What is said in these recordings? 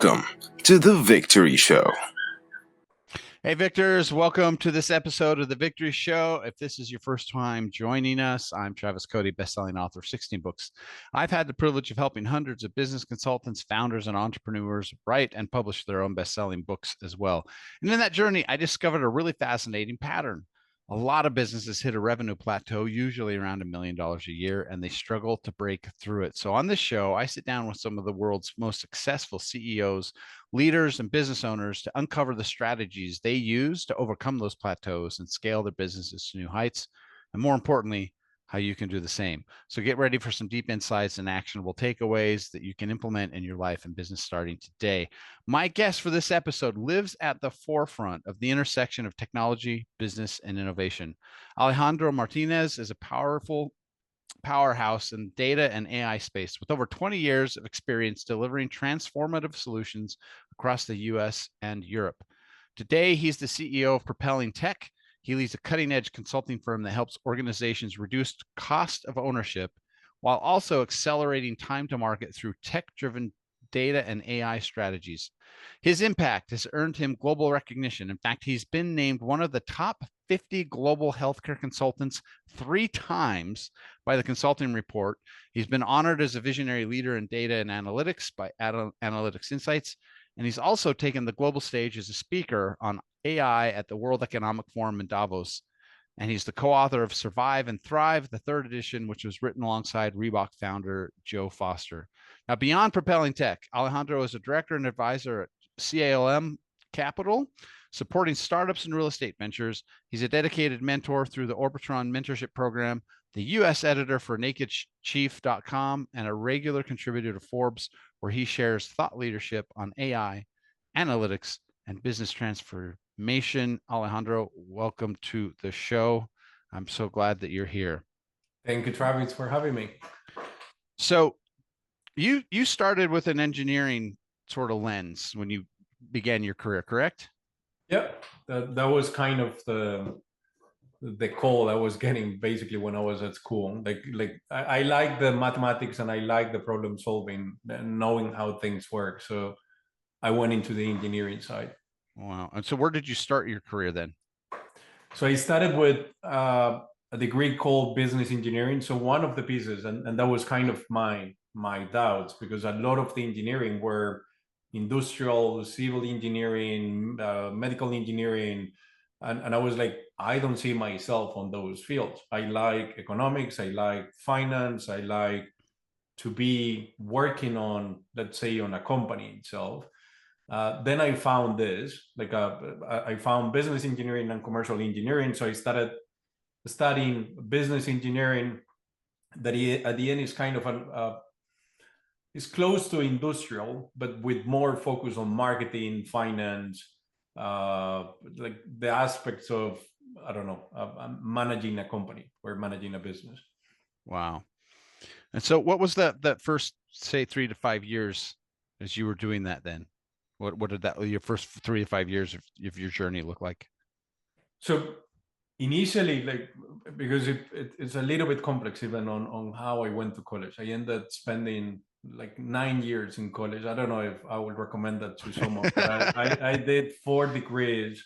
Welcome to The Victory Show. Hey, Victors, welcome to this episode of The Victory Show. If this is your first time joining us, I'm Travis Cody, best-selling author of 16 books. I've had the privilege of helping hundreds of business consultants, founders, and entrepreneurs write and publish their own best-selling books as well. And in that journey, I discovered a really fascinating pattern. A lot of businesses hit a revenue plateau, usually around $1 million a year, and they struggle to break through it. So on this show, I sit down with some of the world's most successful CEOs, leaders, and business owners to uncover the strategies they use to overcome those plateaus and scale their businesses to new heights. And more importantly, how you can do the same. So get ready for some deep insights and actionable takeaways that you can implement in your life and business starting today. My guest for this episode lives at the forefront of the intersection of technology, business, and innovation. Alejandro Martinez is a powerhouse in data and AI space with over 20 years of experience delivering transformative solutions across the US and Europe. Today, he's the CEO of Propelling Tech. He leads a cutting-edge consulting firm that helps organizations reduce cost of ownership while also accelerating time to market through tech-driven data and AI strategies. His impact has earned him global recognition. In fact, he's been named one of the top 50 global healthcare consultants 3 times by the Consulting Report. He's been honored as a visionary leader in data and analytics by Analytics Insights. And he's also taken the global stage as a speaker on AI at the World Economic Forum in Davos. And he's the co-author of Survive and Thrive, the 3rd edition, which was written alongside Reebok founder Joe Foster. Now, beyond Propelling Tech, Alejandro is a director and advisor at CALM Capital, supporting startups and real estate ventures. He's a dedicated mentor through the Orbitron Mentorship Program, the U.S. editor for NakedChief.com, and a regular contributor to Forbes, where he shares thought leadership on AI, analytics, and business transformation. Alejandro, welcome to the show. I'm so glad that you're here. Thank you, Travis, for having me. So you started with an engineering sort of lens when you began your career, correct? Yep, that was kind of the call I was getting basically when I was at school. I like the mathematics and I like the problem solving and knowing how things work. So I went into the engineering side. Wow. And so where did you start your career then? So I started with a degree called business engineering. So one of the pieces, and that was kind of my doubts, because a lot of the engineering were industrial, civil engineering, medical engineering. And I was like, I don't see myself on those fields. I like economics, I like finance, I like to be working on, let's say, on a company itself. Then I found this, I found business engineering and commercial engineering. So I started studying business engineering that at the end is kind of is close to industrial, but with more focus on marketing, finance, like the aspects of, I don't know, managing a company or managing a business. Wow. And so what was that first, say, 3 to 5 years as you were doing that then? What did your first 3 to 5 years of your journey look like? So initially, because it's a little bit complex even on how I went to college. I ended up spending like 9 years in college. I don't know if I would recommend that to someone, but I did 4 degrees.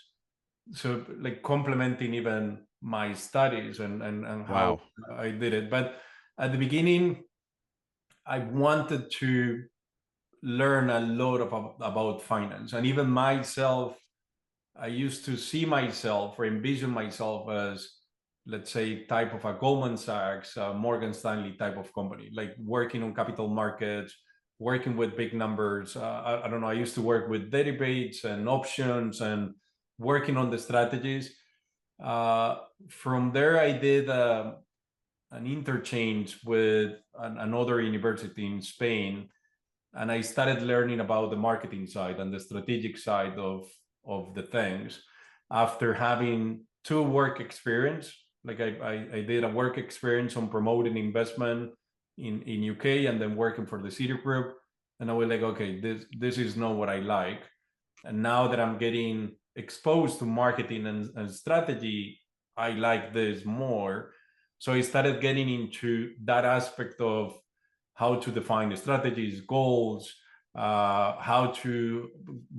So like complementing even my studies and how I did it. But at the beginning, I wanted to learn a lot about finance. And even myself, I used to see myself or envision myself as, let's say, type of a Goldman Sachs, Morgan Stanley type of company, like working on capital markets, working with big numbers. I don't know, I used to work with derivatives and options and working on the strategies. From there, I did an interchange with another university in Spain, and I started learning about the marketing side and the strategic side of the things. After having 2 work experience, like I did a work experience on promoting investment in UK, and then working for the Citigroup, and I was like, okay, this is not what I like. And now that I'm getting exposed to marketing and strategy, I like this more. So I started getting into that aspect of how to define the strategies, goals, how to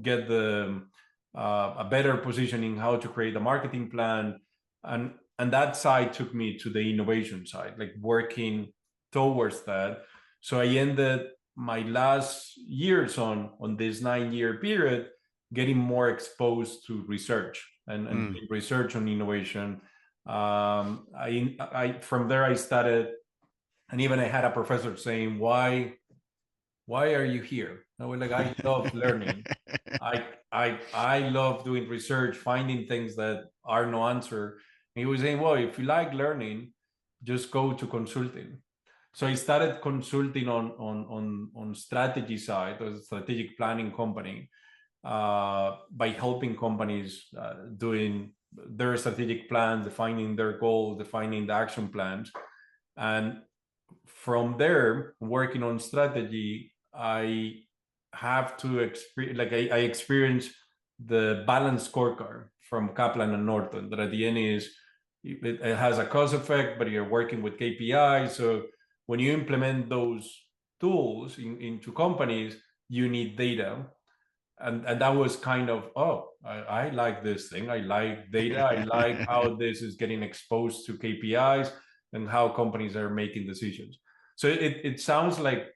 get a better positioning, how to create a marketing plan, and that side took me to the innovation side, like working towards that. So I ended my last years on this 9-year period getting more exposed to research and research on innovation. I from there I started, and even I had a professor saying, why are you here? I was like, I love learning. I love doing research, finding things that are no answer. And he was saying, well, if you like learning, just go to consulting. So I started consulting on strategy side, as a strategic planning company, by helping companies doing their strategic plans, defining their goals, defining the action plans. And from there, working on strategy, I have to experience, like I experienced the balanced scorecard from Kaplan and Norton, that at the end is, it has a cause effect, but you're working with KPIs. So when you implement those tools into companies, you need data. And that was kind of, oh, I like this thing. I like data. I like how this is getting exposed to KPIs and how companies are making decisions. So it sounds like,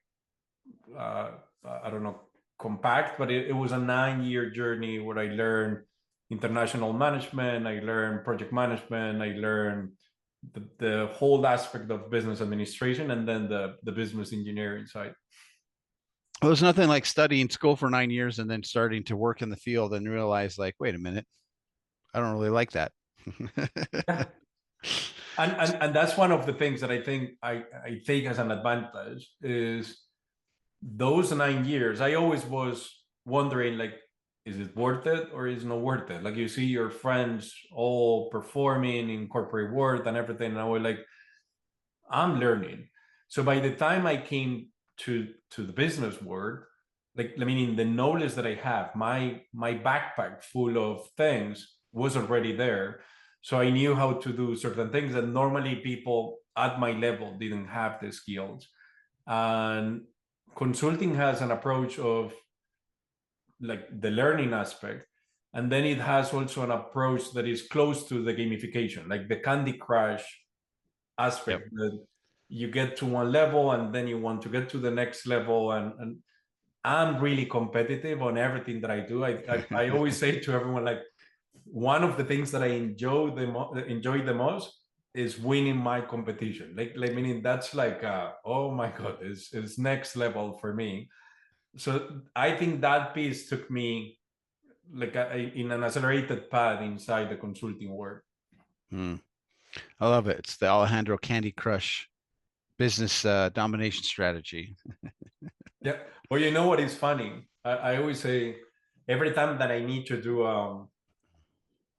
I don't know, compact, but it was a 9-year journey where I learned international management, I learned project management, I learned the whole aspect of business administration, and then the business engineering side. Well, there's nothing like studying school for 9 years and then starting to work in the field and realize, like, wait a minute, I don't really like that. Yeah. And that's one of the things that I think I take as an advantage is those 9 years. I always was wondering, like, is it worth it or is it not worth it? Like, you see your friends all performing in corporate world and everything, and I was like, I'm learning. So by the time I came to the business world, like, I mean, the knowledge that I have, my backpack full of things was already there. So I knew how to do certain things that normally people at my level didn't have the skills. And consulting has an approach of like the learning aspect, and then it has also an approach that is close to the gamification, like the Candy Crush aspect. Yep. That you get to one level and then you want to get to the next level, and I'm really competitive on everything that I do. I always say to everyone, like, one of the things that I enjoy the most is winning my competition. Like meaning that's like, oh my God, it's next level for me. So I think that piece took me like in an accelerated path inside the consulting world. I love it. It's the Alejandro Candy Crush business domination strategy. Yeah. Well, you know what is funny? I always say, every time that I need to do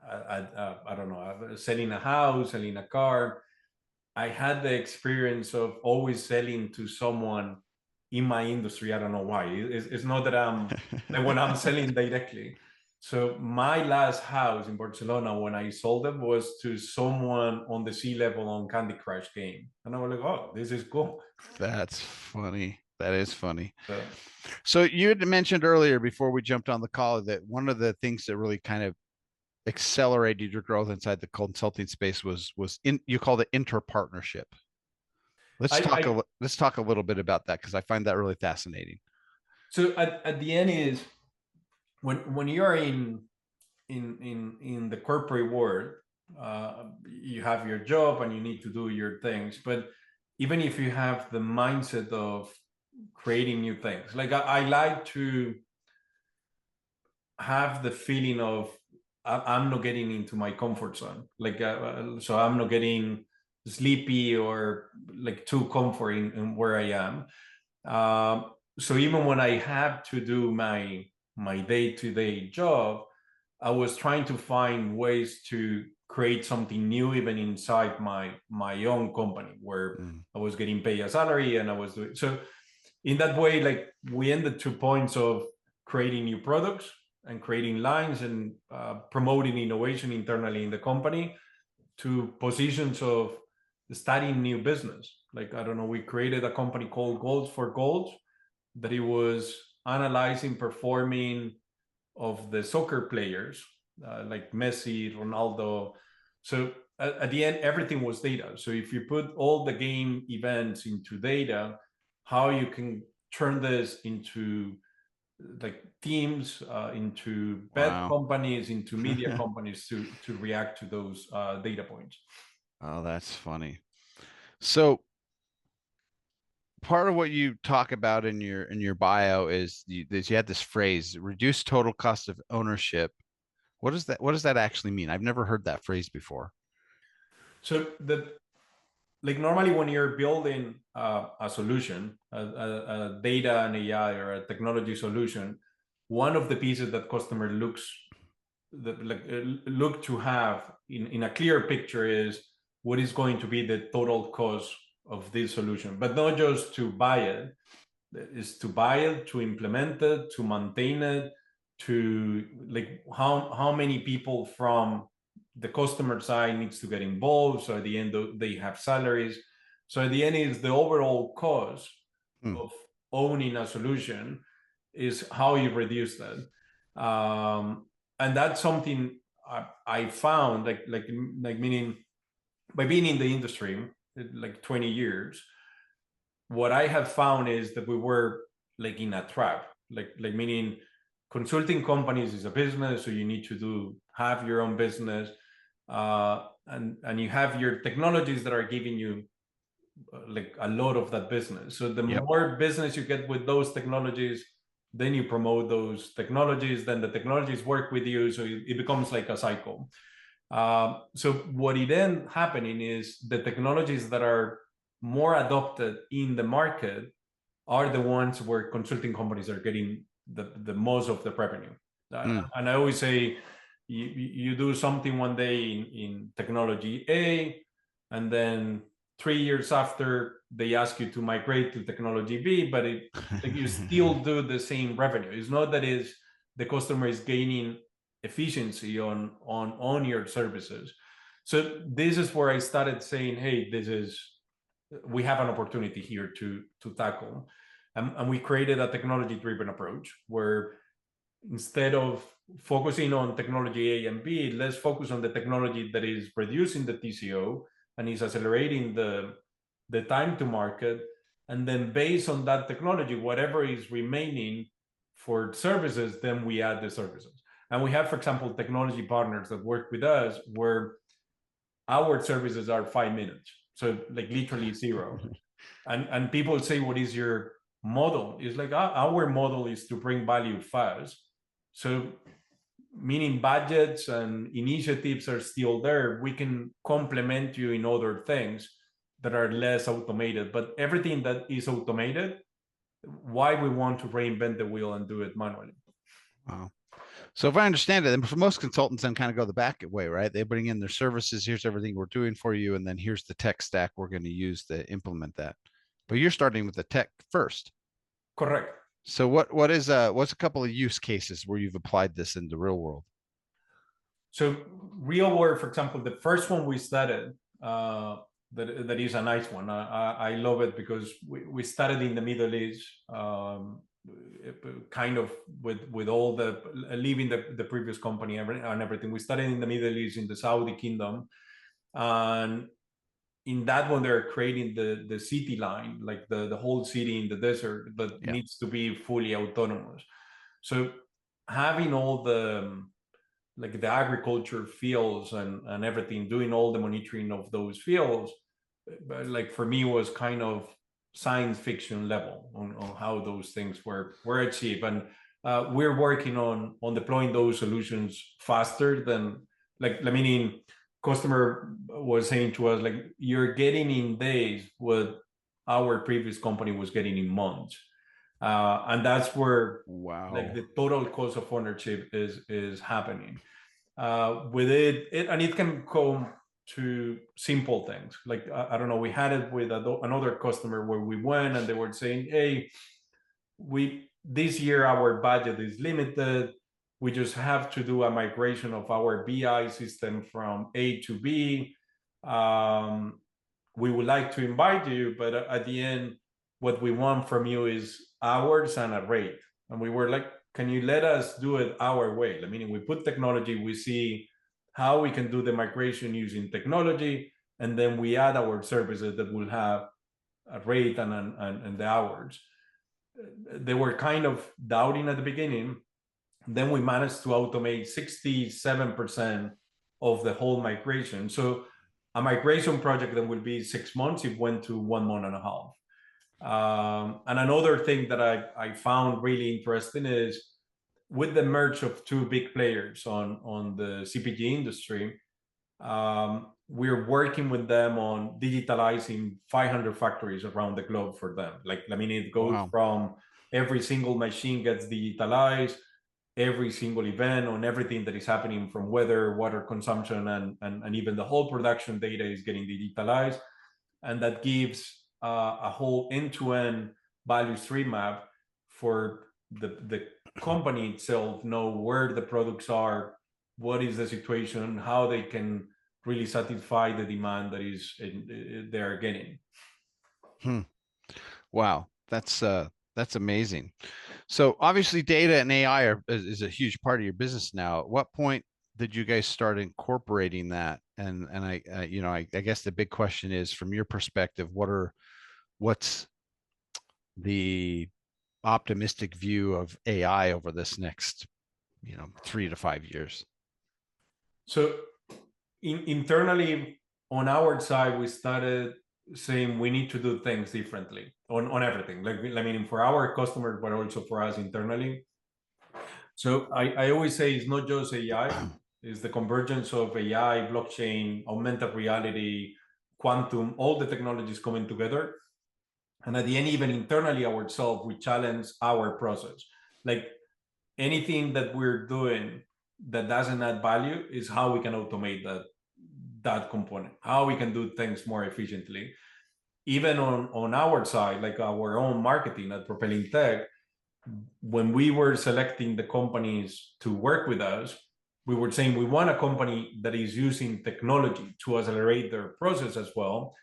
I don't know, selling a house, selling a car, I had the experience of always selling to someone in my industry. I don't know why. It's not that I'm like when I'm selling directly. So my last house in Barcelona, when I sold it, was to someone on the C-level on Candy Crush game. And I was like, oh, this is cool. That's funny. That is funny. So you had mentioned earlier before we jumped on the call that one of the things that really kind of accelerated your growth inside the consulting space was you called it interpartnership. Let's talk a little bit about that, because I find that really fascinating. So at the end is when you're in the corporate world, you have your job and you need to do your things. But even if you have the mindset of creating new things, like I like to have the feeling of I'm not getting into my comfort zone, like so I'm not getting sleepy or like too comforting in where I am. So even when I have to do my day-to-day job, I was trying to find ways to create something new even inside my own company, where I was getting paid a salary and I was doing so. In that way, like, we ended 2 points of creating new products and creating lines and promoting innovation internally in the company, to positions of starting new business. Like, I don't know, we created a company called Goals for Goals, that it was analyzing performing of the soccer players, like Messi, Ronaldo. So at the end, everything was data. So if you put all the game events into data, how you can turn this into like teams, into bet companies, into media companies to react to those data points. Oh, that's funny. So part of what you talk about in your bio is you had this phrase, reduce total cost of ownership. What does that actually mean? I've never heard that phrase before. So like normally when you're building a solution, a data and AI or a technology solution, one of the pieces that customer look to have in a clear picture is what is going to be the total cost of this solution, but not just to buy it, is to buy it, to implement it, to maintain it, to like how many people from the customer side needs to get involved. So at the end they have salaries. So at the end is the overall cost of owning a solution is how you reduce that. And that's something I found like meaning by being in the industry like 20 years, what I have found is that we were like in a trap, like meaning consulting companies is a business, so you need to have your own business, and you have your technologies that are giving you like a lot of that business. So the more business you get with those technologies, then you promote those technologies, then the technologies work with you, so it becomes like a cycle. So what it then happening is the technologies that are more adopted in the market are the ones where consulting companies are getting the most of the revenue. And I always say, you do something one day in technology A, and then 3 years after they ask you to migrate to technology B, but like you still do the same revenue. It's not that the customer is gaining efficiency on your services. So this is where I started saying, hey, we have an opportunity here to tackle. And we created a technology-driven approach where instead of focusing on technology A and B, let's focus on the technology that is reducing the TCO and is accelerating the time to market. And then based on that technology, whatever is remaining for services, then we add the services. And we have, for example, technology partners that work with us where our services are 5 minutes. So like literally zero. And people say, what is your model? It's like our model is to bring value fast. So meaning budgets and initiatives are still there. We can complement you in other things that are less automated, but everything that is automated, why we want to reinvent the wheel and do it manually. Wow. So if I understand it, then for most consultants, then kind of go the back way, right? They bring in their services. Here's everything we're doing for you, and then here's the tech stack we're going to use to implement that. But you're starting with the tech first. Correct. So what's a couple of use cases where you've applied this in the real world? So real world, for example, the first one we started, that is a nice one. I love it because we started in the Middle East, kind of with all the leaving the previous company and everything. We started in the Middle East, in the Saudi Kingdom, and in that one they're creating the city line, like the whole city in the desert that needs to be fully autonomous. So having all the like the agriculture fields and everything, doing all the monitoring of those fields, like for me was kind of science fiction level on how those things were achieved. And we're working on deploying those solutions faster than like meaning customer was saying to us, like, you're getting in days what our previous company was getting in months. And that's where like the total cost of ownership is happening. With it and it can come to simple things. Like, I don't know, we had it with another customer where we went and they were saying, hey, this year our budget is limited. We just have to do a migration of our BI system from A to B. We would like to invite you, but at the end, what we want from you is hours and a rate. And we were like, can you let us do it our way? I mean, we put technology, we see how we can do the migration using technology, and then we add our services that will have a rate and the hours. They were kind of doubting at the beginning. Then we managed to automate 67% of the whole migration. So a migration project that will be 6 months, it went to 1 month and a half. And another thing that I found really interesting is with the merge of two big players on the CPG industry, we're working with them on digitalizing 500 factories around the globe for them. Like, I mean, it goes from every single machine gets digitalized, every single event on everything that is happening from weather, water consumption, and even the whole production data is getting digitalized. And that gives a whole end-to-end value stream map for the company itself, know where the products are, what is the situation, how they can really satisfy the demand that is they're getting. Wow, that's amazing. So obviously data and AI is a huge part of your business now. At what point did you guys start incorporating that? And I guess the big question is, from your perspective, what's the optimistic view of AI over this next 3 to 5 years? So internally on our side, we started saying we need to do things differently on everything. Like, I mean, for our customers, but also for us internally. So I always say it's not just AI, it's the convergence of AI, blockchain, augmented reality, quantum, all the technologies coming together. And at the end, even internally ourselves, we challenge our process. Like, anything that we're doing that doesn't add value is how we can automate that component, how we can do things more efficiently. Even on our side, like our own marketing at Propelling Tech, when we were selecting the companies to work with us, we were saying we want a company that is using technology to accelerate their process as well,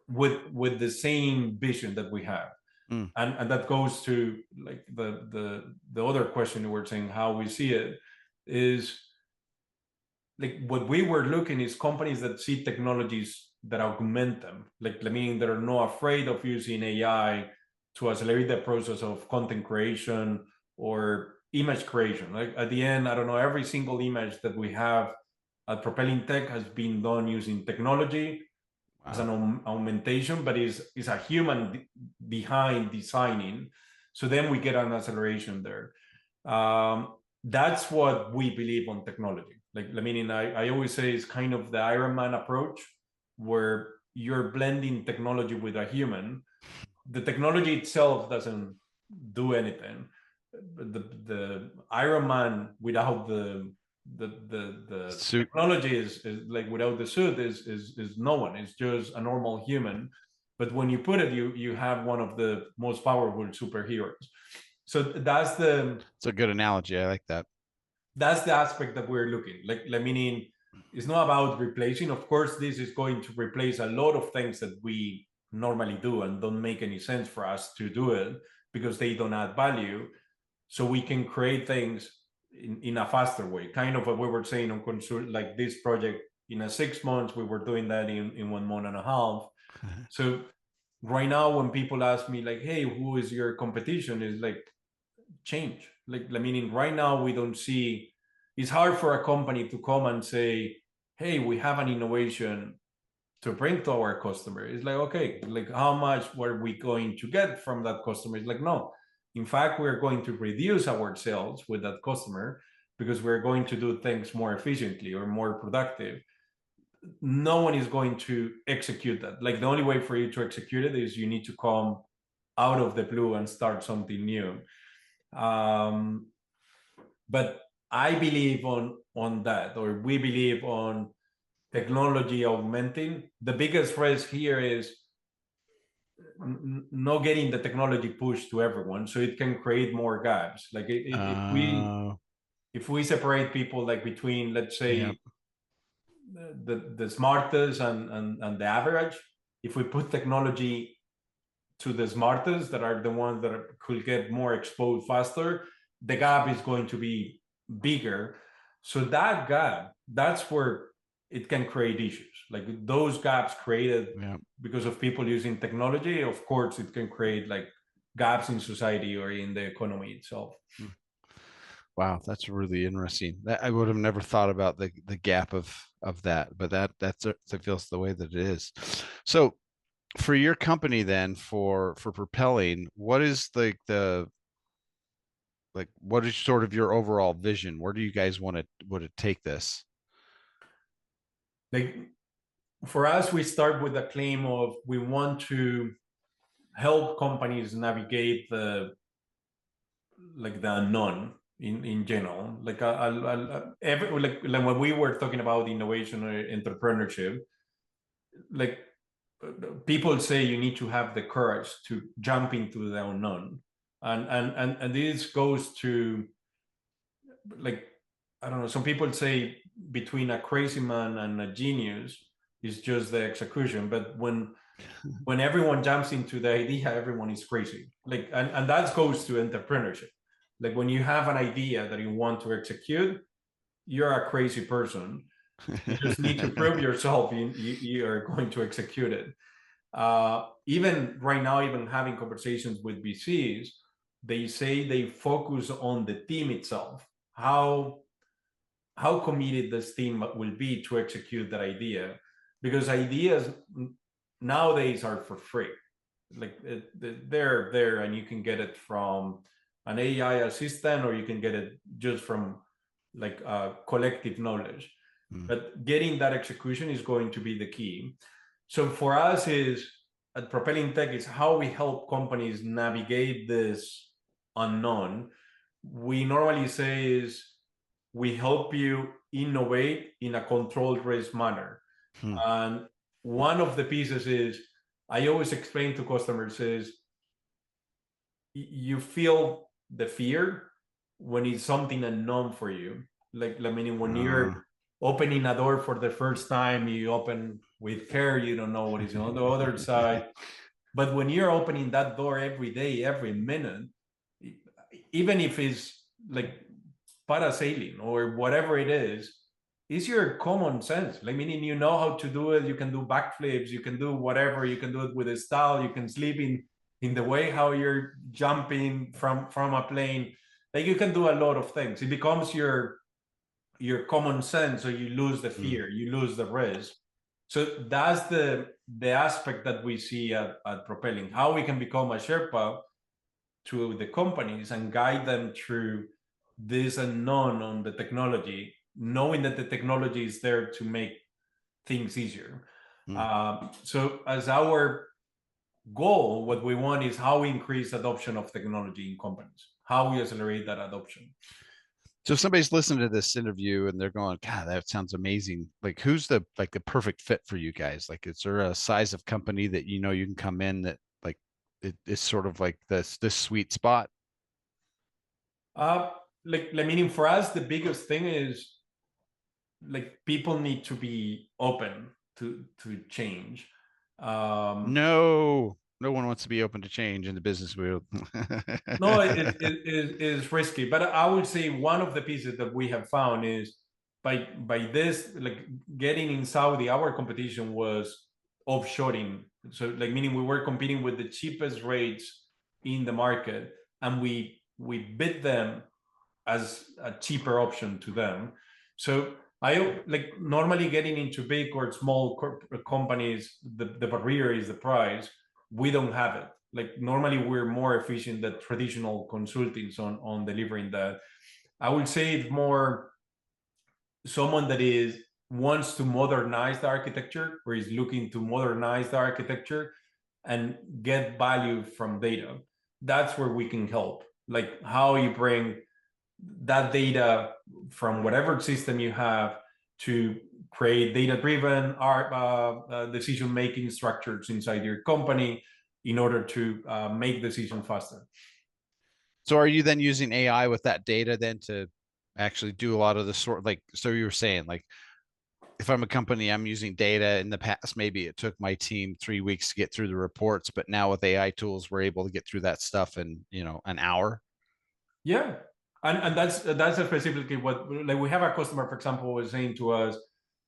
with the same vision that we have. And that goes to like the other question you were saying, how we see it is like what we were looking is companies that see technologies that augment them, like meaning that are not afraid of using AI to accelerate the process of content creation or image creation. Like at the end, I don't know, every single image that we have at Propelling Tech has been done using technology. Wow. As an augmentation, but is a human behind designing. So then we get an acceleration there. That's what we believe on technology. Like, I mean, I always say it's kind of the Iron Man approach, where you're blending technology with a human. The technology itself doesn't do anything. The Iron Man without the technology is like, without the suit is no one. It's just a normal human. But when you put it, you have one of the most powerful superheroes. So that's it's a good analogy. I like that. That's the aspect that we're looking like meaning it's not about replacing. Of course, this is going to replace a lot of things that we normally do and don't make any sense for us to do it because they don't add value. So we can create things in a faster way, kind of what we were saying on like this project in 6 months, we were doing that in 1 month and a half. So right now when people ask me like, hey, who is your competition, is like change. Like, meaning right now we don't see, it's hard for a company to come and say, hey, we have an innovation to bring to our customer. It's like, okay, like how much were we going to get from that customer? It's like, no, in fact, we're going to reduce our sales with that customer because we're going to do things more efficiently or more productive. No one is going to execute that. Like, the only way for you to execute it is you need to come out of the blue and start something new. But I believe on that, or we believe on technology augmenting. The biggest risk here is not getting the technology pushed to everyone, so it can create more gaps. Like if we separate people, like between, let's say, the smartest and the average, if we put technology to the smartest, that are the ones that could get more exposed faster, the gap is going to be bigger. So that gap, that's where it can create issues. Like those gaps created because of people using technology, of course, it can create like gaps in society or in the economy itself. Wow, that's really interesting. I would have never thought about the gap of that, but that feels the way that it is. So for your company then, for Propelling, what is the like what is sort of your overall vision? Where do you guys want to take this? Like for us, we start with the claim of we want to help companies navigate the unknown in general. Like like when we were talking about innovation or entrepreneurship, like people say you need to have the courage to jump into the unknown, and this goes to, like, I don't know, some people say between a crazy man and a genius is just the execution, but when everyone jumps into the idea, everyone is crazy. Like, and that goes to entrepreneurship. Like when you have an idea that you want to execute, you're a crazy person. You just need to prove yourself you are going to execute it. Even right now, even having conversations with VCs, they say they focus on the team itself. How committed this team will be to execute that idea, because ideas nowadays are for free. Like they're there, and you can get it from an AI assistant, or you can get it just from like collective knowledge. But getting that execution is going to be the key. So for us is at Propelling Tech is how we help companies navigate this unknown. We normally say is we help you innovate in a controlled risk manner. And one of the pieces is, I always explain to customers is, you feel the fear when it's something unknown for you. Like meaning when you're opening a door for the first time, you open with care, you don't know what is on the other side. But when you're opening that door every day, every minute, even if it's like parasailing or whatever it is, it's your common sense. Like meaning you know how to do it, you can do backflips, you can do whatever, you can do it with a style, you can sleep in the way how you're jumping from a plane. Like you can do a lot of things. It becomes your common sense, so you lose the fear, you lose the risk. So that's the aspect that we see at Propelling, how we can become a Sherpa to the companies and guide them through this unknown on the technology, knowing that the technology is there to make things easier. So as our goal, what we want is how we increase adoption of technology in companies, how we accelerate that adoption. So if somebody's listening to this interview and they're going, God, that sounds amazing. Like who's the perfect fit for you guys? Like, is there a size of company that you know you can come in that like it is sort of like this sweet spot? Like meaning for us, the biggest thing is like people need to be open to change. No one wants to be open to change in the business world. No, it is risky, but I would say one of the pieces that we have found is by this, like getting in Saudi, our competition was offshoring. So like meaning we were competing with the cheapest rates in the market, and we bid them as a cheaper option to them. So I like normally getting into big or small companies, the barrier is the price. We don't have it. Like normally we're more efficient than traditional consultants on delivering that. I would say it's more someone that wants to modernize the architecture, or is looking to modernize the architecture and get value from data. That's where we can help. Like how you bring that data from whatever system you have to create data-driven decision-making structures inside your company in order to make decisions faster. So are you then using AI with that data then to actually do a lot of the sort, like, so you were saying, like, if I'm a company, I'm using data. In the past, maybe it took my team 3 weeks to get through the reports, but now with AI tools, we're able to get through that stuff in, an hour. Yeah, and that's specifically what, like, we have a customer, for example, was saying to us,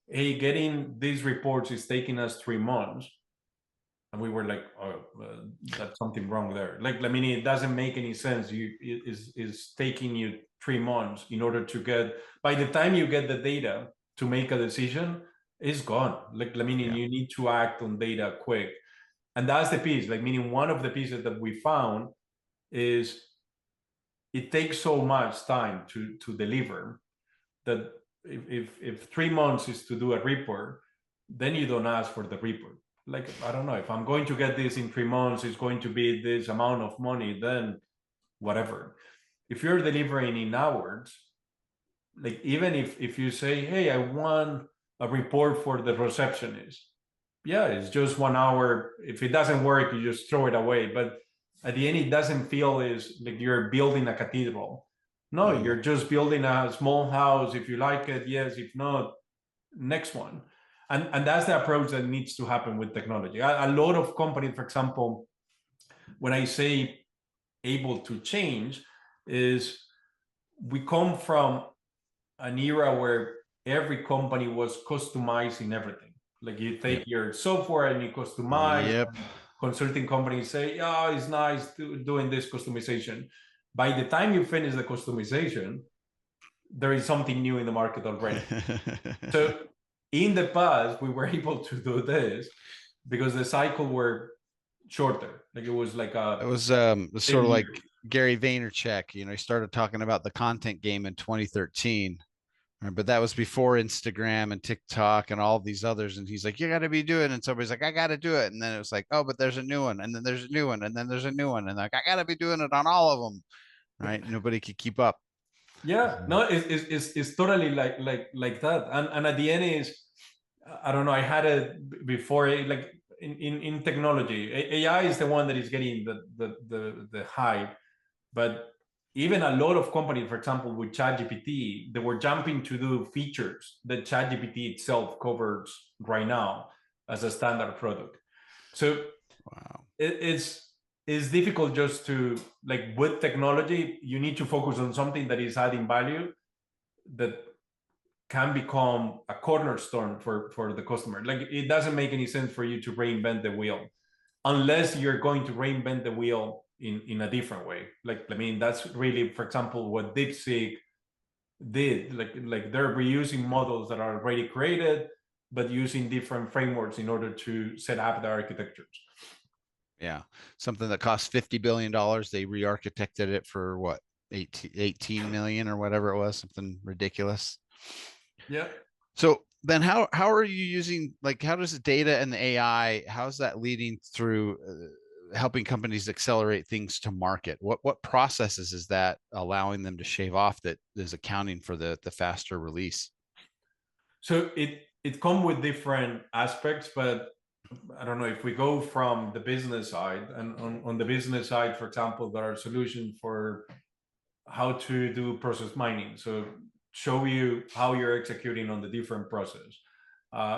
"Hey, getting these reports is taking us 3 months," and we were like, "Oh, that's something wrong there." Like, I mean, it doesn't make any sense. It is taking you 3 months in order to get. By the time you get the data to make a decision, it's gone. Like, I mean, Yeah. you need to act on data quick, and that's the piece. Like, meaning one of the pieces that we found is it takes so much time to deliver that if 3 months is to do a report, then you don't ask for the report. Like, I don't know, if I'm going to get this in 3 months, it's going to be this amount of money, then whatever. If you're delivering in hours, like, even if you say, "Hey, I want a report for the receptionist," yeah, it's just 1 hour. If it doesn't work, you just throw it away. But at the end, it doesn't feel is like you're building a cathedral. No, you're just building a small house. If you like it, yes. If not, next one. And that's the approach that needs to happen with technology. A lot of companies, for example, when I say able to change, is we come from an era where every company was customizing everything. Like, you take your software and you customize. Yep. Consulting companies say, "Oh, it's nice doing this customization." By the time you finish the customization, there is something new in the market already. So in the past, we were able to do this because the cycle were shorter. Like, it was like It was sort 10 of like years. Gary Vaynerchuk. He started talking about the content game in 2013. But that was before Instagram and TikTok and all these others. And he's like, "You got to be doing it." And somebody's like, "I got to do it." And then it was like, "Oh, but there's a new one." And then there's a new one. And then there's a new one. And like, "I got to be doing it on all of them." Right. Nobody could keep up. Yeah, no, it's totally like that. And at the end is, I don't know, I had it before, like, in technology. AI is the one that is getting the hype, but even a lot of companies, for example, with ChatGPT, they were jumping to do features that ChatGPT itself covers right now as a standard product. So Wow. it's difficult just to, like, with technology, you need to focus on something that is adding value, that can become a cornerstone for the customer. Like, it doesn't make any sense for you to reinvent the wheel unless you're going to reinvent the wheel in a different way. Like, I mean, that's really, for example, what DeepSeek did. Like they're reusing models that are already created, but using different frameworks in order to set up the architectures. Yeah. Something that cost $50 billion. They re-architected it for what, 18 million or whatever it was, something ridiculous. Yeah. So then how are you using, like, how does the data and the AI, how's that leading through helping companies accelerate things to market? What processes is that allowing them to shave off that is accounting for the faster release? So it comes with different aspects, but I don't know, if we go from the business side, and on the business side, for example, there are solutions for how to do process mining. So show you how you're executing on the different process.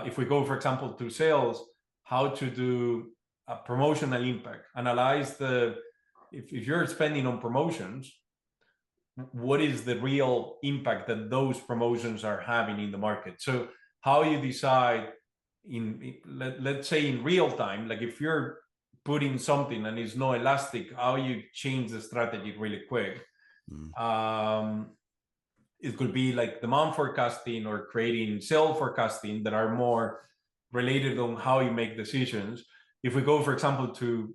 If we go, for example, to sales, how to do a promotional impact, analyze if you're spending on promotions, what is the real impact that those promotions are having in the market. So how you decide let's say in real time, like, if you're putting something and it's no elastic, how you change the strategy really quick. It could be like demand forecasting or creating sales forecasting that are more related on how you make decisions. If we go, for example, to,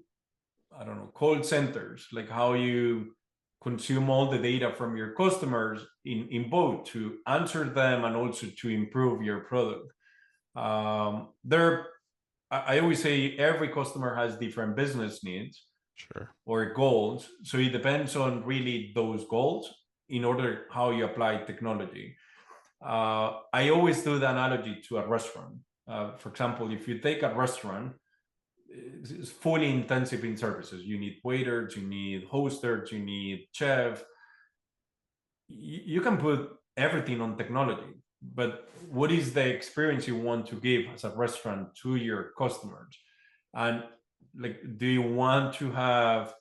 I don't know, call centers, like how you consume all the data from your customers in both to answer them and also to improve your product. I always say every customer has different business needs. Sure. Or goals. So it depends on really those goals in order how you apply technology. I always do the analogy to a restaurant. For example, if you take a restaurant, it's fully intensive in services. You need waiters, you need hosters, you need chef. You can put everything on technology. but what is the experience you want to give as a restaurant to your customers? And like, do you want to have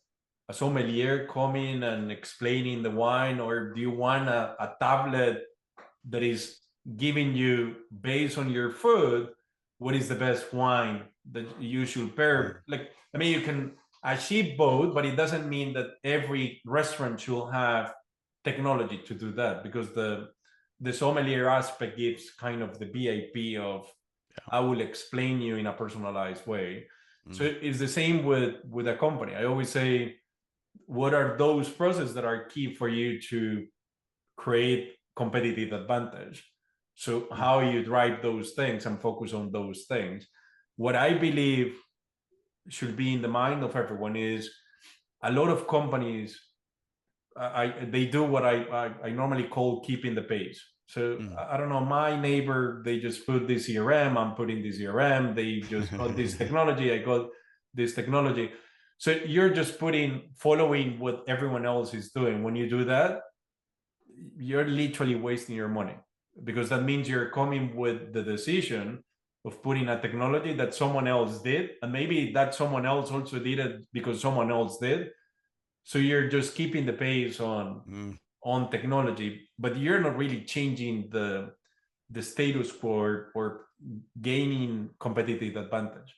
a sommelier coming and explaining the wine, or do you want a tablet that is giving you, based on your food, what is the best wine that you should pair? Like, I mean, you can achieve both, but it doesn't mean that every restaurant should have technology to do that, because the sommelier aspect gives kind of the VIP of, I will explain you in a personalized way. So it's the same with a company. I always say, what are those processes that are key for you to create competitive advantage? So how you drive those things and focus on those things. What I believe should be in the mind of everyone is, a lot of companies, they do what I normally call keeping the pace. So I don't know, my neighbor, they just put this CRM, I'm putting this CRM, they just got this technology, I got this technology. So you're just following what everyone else is doing. When you do that, you're literally wasting your money, because that means you're coming with the decision of putting a technology that someone else did, and maybe that someone else also did it because someone else did. So you're just keeping the pace on technology, but you're not really changing the status quo or gaining competitive advantage.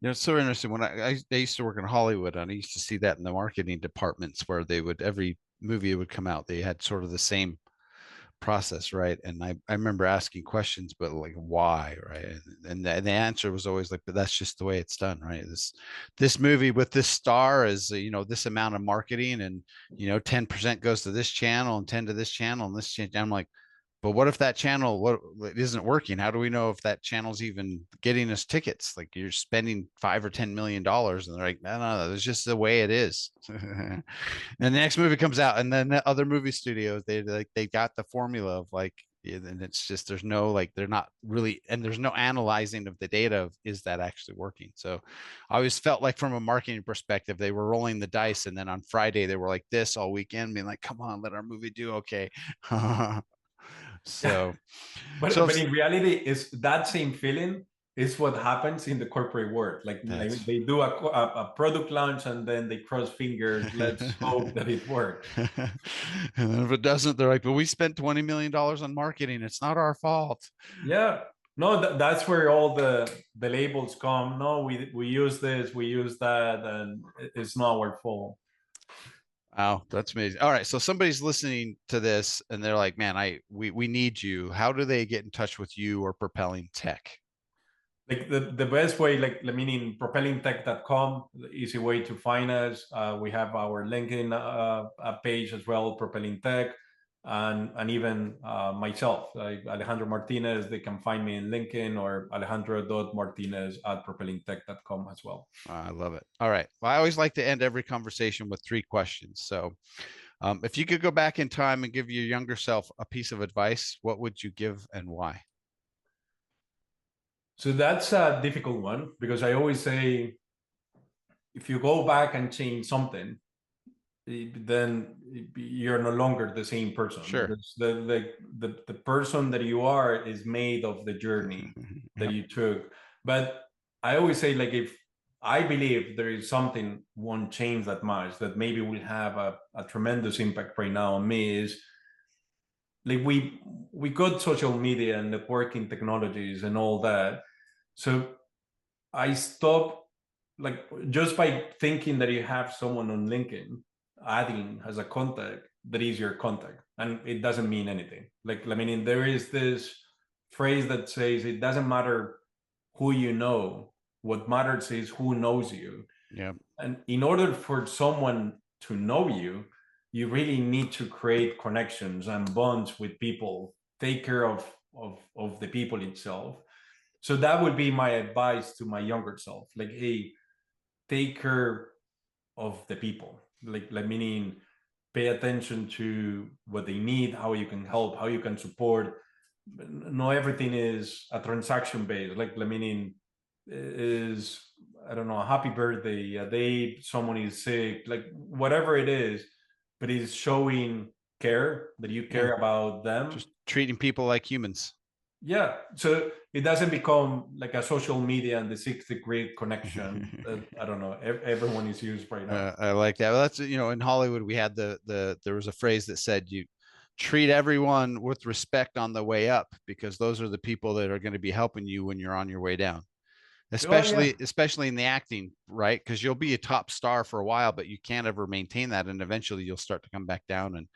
It's so interesting. When I used to work in Hollywood, and I used to see that in the marketing departments, where they would, every movie would come out, they had sort of the same process, right? And I remember asking questions, but like, why, right? And the answer was always like, but that's just the way it's done, right? This movie with this star is, this amount of marketing, and 10% goes to this channel and 10 to this channel and this channel. I'm like, but what if that channel isn't working? How do we know if that channel's even getting us tickets? Like, you're spending $5 or $10 million, and they're like, no, that's just the way it is. And the next movie comes out, and then the other movie studios, they got the formula of like, and it's just, there's no, like, they're not really, and there's no analyzing of the data of, is that actually working? So I always felt like, from a marketing perspective, they were rolling the dice, and then on Friday they were like this all weekend, being like, come on, let our movie do okay. So, but in reality, is that same feeling is what happens in the corporate world. Like they do a product launch, and then they cross fingers, let's hope that it works. And then if it doesn't, they're like, but we spent $20 million on marketing, it's not our fault. Yeah, no, that's where all the labels come. No, we use this, we use that, and it's not our fault. Wow, that's amazing. All right, so somebody's listening to this and they're like, man, we need you. How do they get in touch with you or Propelling Tech? Like the best way, like, meaning propellingtech.com, the easy way to find us. We have our LinkedIn page as well, Propelling Tech, and even myself, like Alejandro Martinez. They can find me in LinkedIn, or alejandro.martinez@propellingtech.com as well. I love it. All right. Well, I always like to end every conversation with 3 questions. So if you could go back in time and give your younger self a piece of advice, what would you give and why? So that's a difficult one, because I always say, if you go back and change something, then you're no longer the same person. Sure. Because the person that you are is made of the journey that you took. But I always say, like, if I believe there is something won't change that much, that maybe will have a tremendous impact right now on me, is like, we got social media and networking technologies and all that. So I stopped, like, just by thinking that you have someone on LinkedIn, adding as a contact, that is your contact, and it doesn't mean anything. Like, I mean, there is this phrase that says, it doesn't matter who you know, what matters is who knows you. Yeah. And in order for someone to know you, you really need to create connections and bonds with people, take care of the people itself. So that would be my advice to my younger self. Like, hey, take care of the people. Like meaning, pay attention to what they need, how you can help, how you can support. No, everything is a transaction based. Like, meaning, is, I don't know, a happy birthday, a day someone is sick, like whatever it is, but it's showing care, that you care about them. Just treating people like humans. Yeah, so it doesn't become like a social media and the 6th degree connection that, I don't know, everyone is used right now. I like that. Well, that's, in Hollywood we had there was a phrase that said you treat everyone with respect on the way up, because those are the people that are going to be helping you when you're on your way down. Especially in the acting, right? Because you'll be a top star for a while, but you can't ever maintain that, and eventually you'll start to come back down. And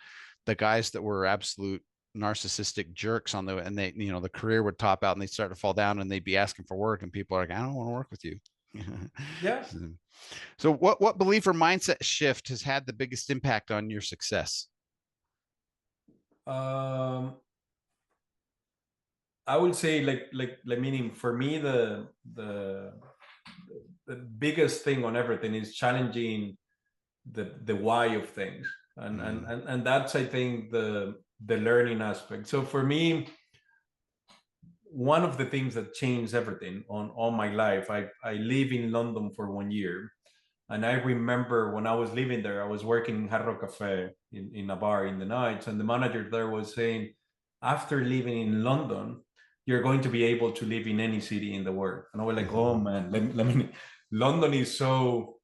the guys that were absolute narcissistic jerks and they, the career would top out and they'd start to fall down, and they'd be asking for work, and people are like, I don't want to work with you. Yeah. So what belief or mindset shift has had the biggest impact on your success? I would say like meaning for me the biggest thing on everything is challenging the why of things, and that's, I think, the learning aspect. So for me, one of the things that changed everything on all my life, I live in London for 1 year, and I remember when I was living there, I was working in Hard Rock Cafe in a bar in the nights, and the manager there was saying, after living in London, you're going to be able to live in any city in the world. And I was like, oh man, let me, London is so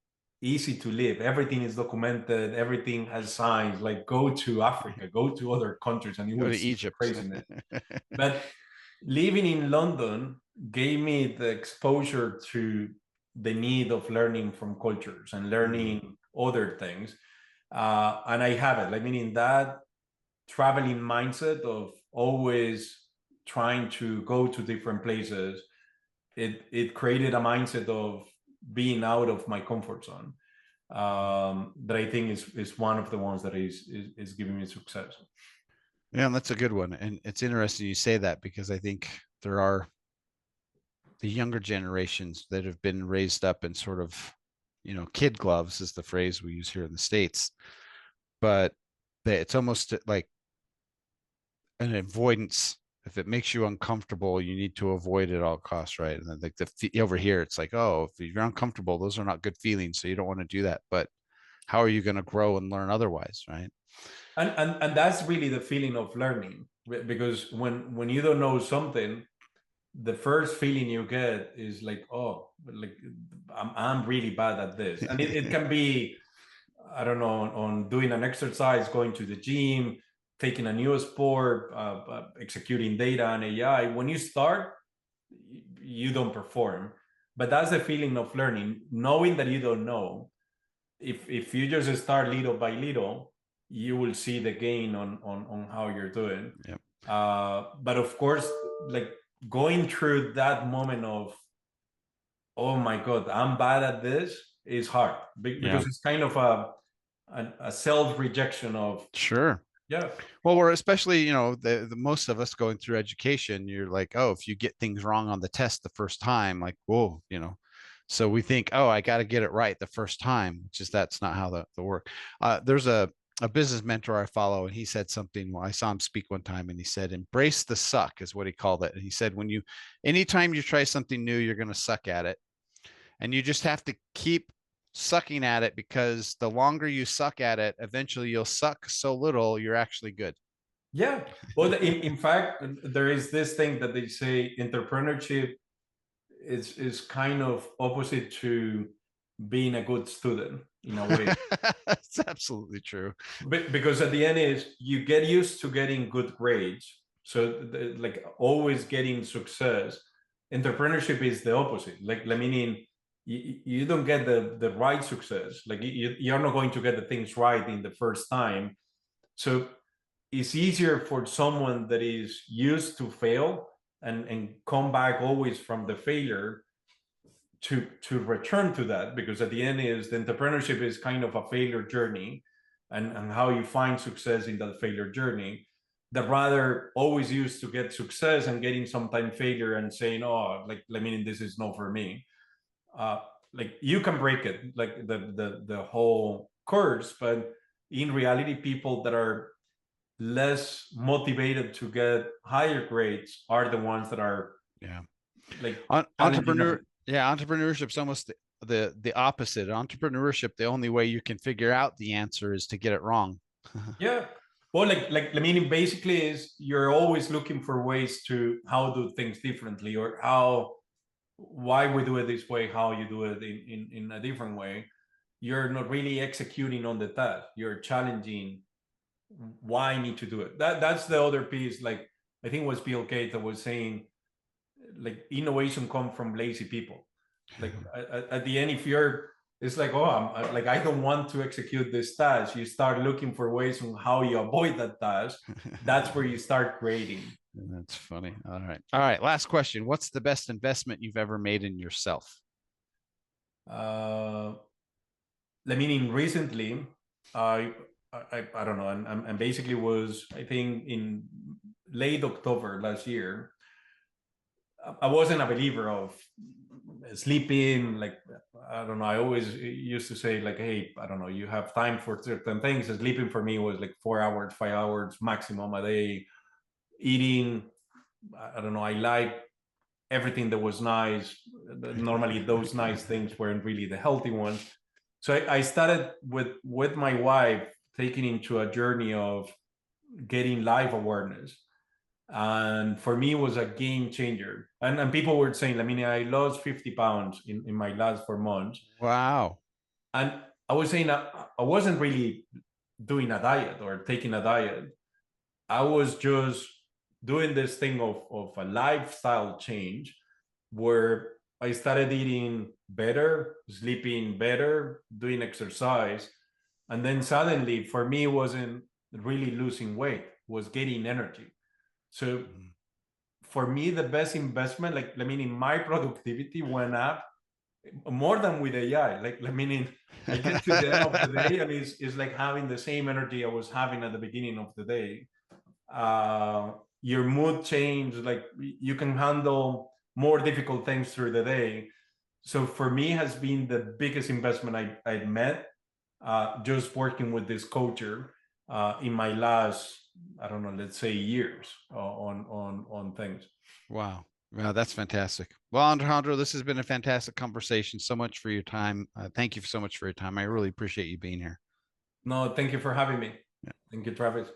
easy to live. Everything is documented. Everything has signs. Like, go to Africa, go to other countries, and you will see Egypt. Craziness. But living in London gave me the exposure to the need of learning from cultures and learning other things. And I have it. I mean, in that traveling mindset of always trying to go to different places, it created a mindset of being out of my comfort zone, that I think is one of the ones that is giving me success. Yeah, that's a good one. And it's interesting you say that, because I think there are the younger generations that have been raised up in sort of, kid gloves is the phrase we use here in the States, but it's almost like an avoidance. If it makes you uncomfortable, you need to avoid it at all costs, right? And then like over here, it's like, oh, if you're uncomfortable, those are not good feelings, so you don't want to do that. But how are you going to grow and learn otherwise, right? And that's really the feeling of learning, because when you don't know something, the first feeling you get is like, oh, like I'm really bad at this. And it can be, I don't know, on doing an exercise, going to the gym, taking a new sport, executing data and AI. When you start, you don't perform. But that's the feeling of learning, knowing that you don't know. If you just start little by little, you will see the gain on how you're doing. Yep. But of course, like going through that moment of, oh my God, I'm bad at this, is hard, because it's kind of a self-rejection of. Sure. Yeah. Well, we're especially, the most of us going through education, you're like, oh, if you get things wrong on the test the first time, like, whoa, so we think, oh, I got to get it right the first time, which is, that's not how the work. There's a business mentor I follow, and he said something. Well, I saw him speak one time, and he said, embrace the suck is what he called it. And he said, anytime you try something new, you're going to suck at it. And you just have to keep sucking at it, because the longer you suck at it, eventually you'll suck so little you're actually good. Yeah. Well, in fact, there is this thing that they say, entrepreneurship is kind of opposite to being a good student in a way. That's absolutely true. Because at the end is, you get used to getting good grades, so like always getting success. Entrepreneurship is the opposite. Like meaning you don't get the right success. Like you're not going to get the things right in the first time. So it's easier for someone that is used to fail and come back always from the failure to return to that, because at the end is, the entrepreneurship is kind of a failure journey, and how you find success in that failure journey, that rather always used to get success and getting sometime failure and saying, oh, like I mean, this is not for me. Like you can break it, like the whole course, but in reality, people that are less motivated to get higher grades are the ones that are like entrepreneurship's almost the opposite. Entrepreneurship, the only way you can figure out the answer is to get it wrong. Yeah. Well, like I mean, basically is you're always looking for ways to how do things differently, or why we do it this way, how you do it in a different way. You're not really executing on the task. You're challenging why I need to do it. That's the other piece. Like I think it was Bill Gates that was saying, like innovation comes from lazy people. Like at the end, if you're, it's like, oh, like I don't want to execute this task. You start looking for ways on how you avoid that task. That's where you start creating. That's funny. All right. Last question. What's the best investment you've ever made in yourself? I mean, recently, I don't know, and basically was, I think in late October last year, I wasn't a believer of sleeping. Like, I don't know, I always used to say like, hey, I don't know, you have time for certain things. Sleeping for me was like 4 hours, 5 hours maximum a day. Eating, I don't know, I like everything that was nice. Normally those nice things weren't really the healthy ones. So I started with my wife taking into a journey of getting life awareness. And for me, it was a game changer. And people were saying, I mean, I lost 50 pounds in my last 4 months. Wow. And I was saying I wasn't really doing a diet or taking a diet. I was just doing this thing of a lifestyle change where I started eating better, sleeping better, doing exercise. And then suddenly for me, it wasn't really losing weight, it was getting energy. So for me, the best investment, like, I mean, in my productivity went up more than with AI. Like, I mean, I get to the end of the day and it's like having the same energy I was having at the beginning of the day. Your mood change, like you can handle more difficult things through the day. So for me has been the biggest investment I met, just working with this culture in my last, I don't know, let's say years on things. Wow. Wow, that's fantastic. Well, Alejandro, this has been a fantastic conversation. So much for your time. Thank you so much for your time. I really appreciate you being here. No, thank you for having me. Yeah. Thank you, Travis.